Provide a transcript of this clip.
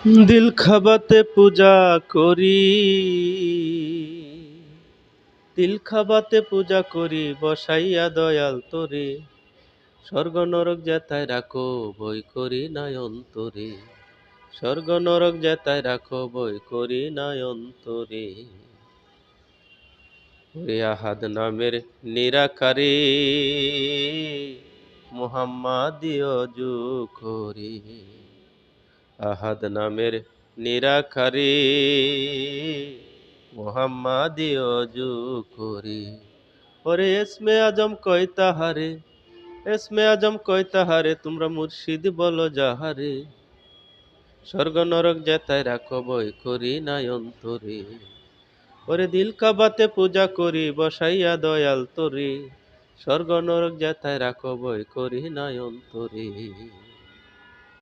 দিল খাবাতে পূজা করি, দিল খাবাতে পূজা করি বসাইয়া দয়াল তোরে। স্বর্গ নরক যেথায় রাখো বই করি নাই অন্তরে। স্বর্গ নরক যেথায় রাখো বই করি নাই অন্তরে। ওরে আহাদ নামের নিরাকারে মুহাম্মাদিয় যু করি। আহাদ নামের নিরাকারে মুহাম্মাদিয় যু করি। ওরে এসমে আজম কয় তাহারে, এসমে আজম কয় তাহারে, তোমরা মুর্শিদ বলো যাহারে। স্বর্গ নরক যেথায় রাখো বই করি নাই অন্তরে। ওরে দিল কাবাতে পূজা করি বসাইয়া দয়াল তোরে। স্বর্গ নরক যেথায় রাখো বই করি নাই অন্তরে।